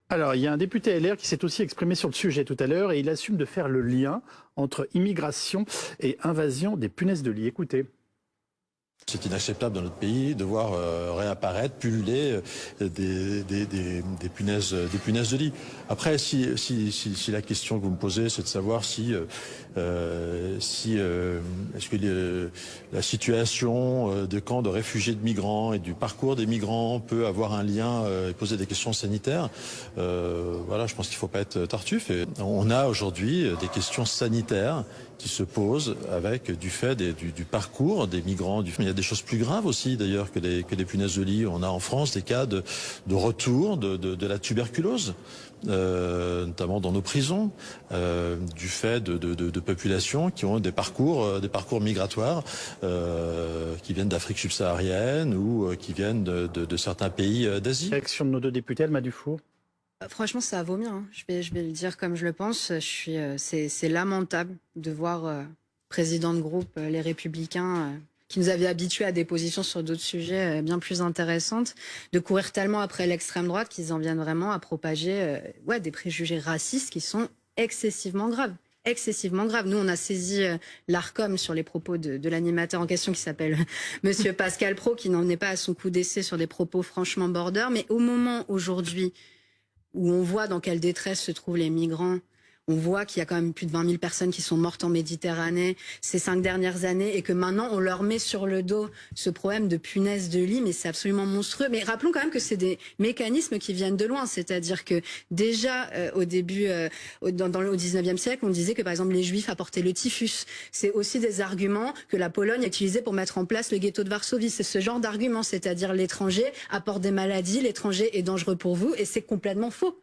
Alors, il y a un député LR qui s'est aussi exprimé sur le sujet tout à l'heure et il assume de faire le lien entre immigration et invasion des punaises de lit. Écoutez. C'est inacceptable dans notre pays de voir réapparaître, pulluler des punaises de lit. Après, si la question que vous me posez, c'est de savoir si est-ce que la situation de camps de réfugiés de migrants et du parcours des migrants peut avoir un lien et poser des questions sanitaires, voilà, je pense qu'il ne faut pas être tartuffe. Et on a aujourd'hui des questions sanitaires qui se posent avec du fait du parcours des migrants. Il y a des choses plus graves aussi d'ailleurs que des punaises de lit. On a en France des cas de retour de la tuberculose, notamment dans nos prisons, du fait de populations qui ont des parcours migratoires, qui viennent d'Afrique subsaharienne ou qui viennent de certains pays d'Asie. Réaction de nos deux députés, Alma Dufour. Franchement, ça vaut bien. Hein. Je vais le dire comme je le pense. C'est lamentable de voir président de groupe Les Républicains, qui nous avait habitués à des positions sur d'autres sujets bien plus intéressantes, de courir tellement après l'extrême droite qu'ils en viennent vraiment à propager des préjugés racistes qui sont excessivement graves. Excessivement grave. Nous, on a saisi l'Arcom sur les propos de l'animateur en question qui s'appelle Monsieur Pascal Praud, qui n'en est pas à son coup d'essai sur des propos franchement border. Mais au moment aujourd'hui où on voit dans quelle détresse se trouvent les migrants, on voit qu'il y a quand même plus de 20 000 personnes qui sont mortes en Méditerranée ces 5 dernières années et que maintenant on leur met sur le dos ce problème de punaise de lit, mais c'est absolument monstrueux. Mais rappelons quand même que c'est des mécanismes qui viennent de loin, c'est-à-dire que déjà au début, au 19e siècle, on disait que par exemple les Juifs apportaient le typhus. C'est aussi des arguments que la Pologne a utilisés pour mettre en place le ghetto de Varsovie. C'est ce genre d'argument, c'est-à-dire l'étranger apporte des maladies, l'étranger est dangereux pour vous, et c'est complètement faux.